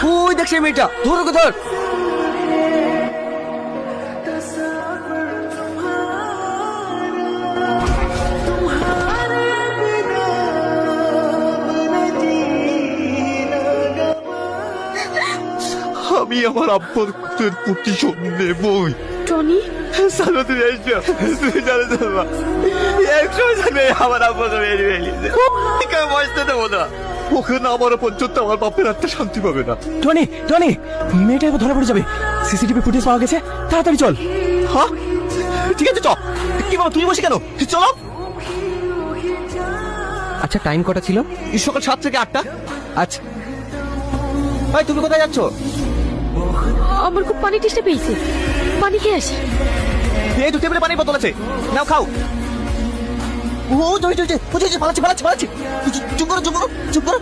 ওই দেখ সেই মেয়েটা, ধর ওকে ধর। আমি আমার আব্বার প্রতিশোধ নেবই। টনি, সালো তুই এসো, তুই জানো সালমা, একসময় সালমা আমার আব্বাকে মেরে ফেলিয়েছে। ওকে বসতে দেবো না, ওকে না আমার পর্যন্ত আমার বাপের আত্মা শান্তি পাবে না। টনি টনি, মেয়েটা এবার ধরা পড়ে যাবে। সিসিটিভি ফুটেজ পাওয়া গেছে, তাড়াতাড়ি চল। হ্যাঁ ঠিক আছে, চল। কি বাবা তুই বসে কেন, চলো। আচ্ছা টাইম কটা ছিল? সকাল 7 থেকে 8টা। আচ্ছা ভাই, তুমি কোথায় যাচ্ছ? আমার খুব পানি টেস্টে পেয়েছে, পানি খেয়ে আসি। এই তো টেবিলে পানির বোতল আছে, নাও খাও। ও জয় জয় জয়, পালাচ্ছি পালাচ্ছি পালাচ্ছি। চুপ করো চুপ করো চুপ করো।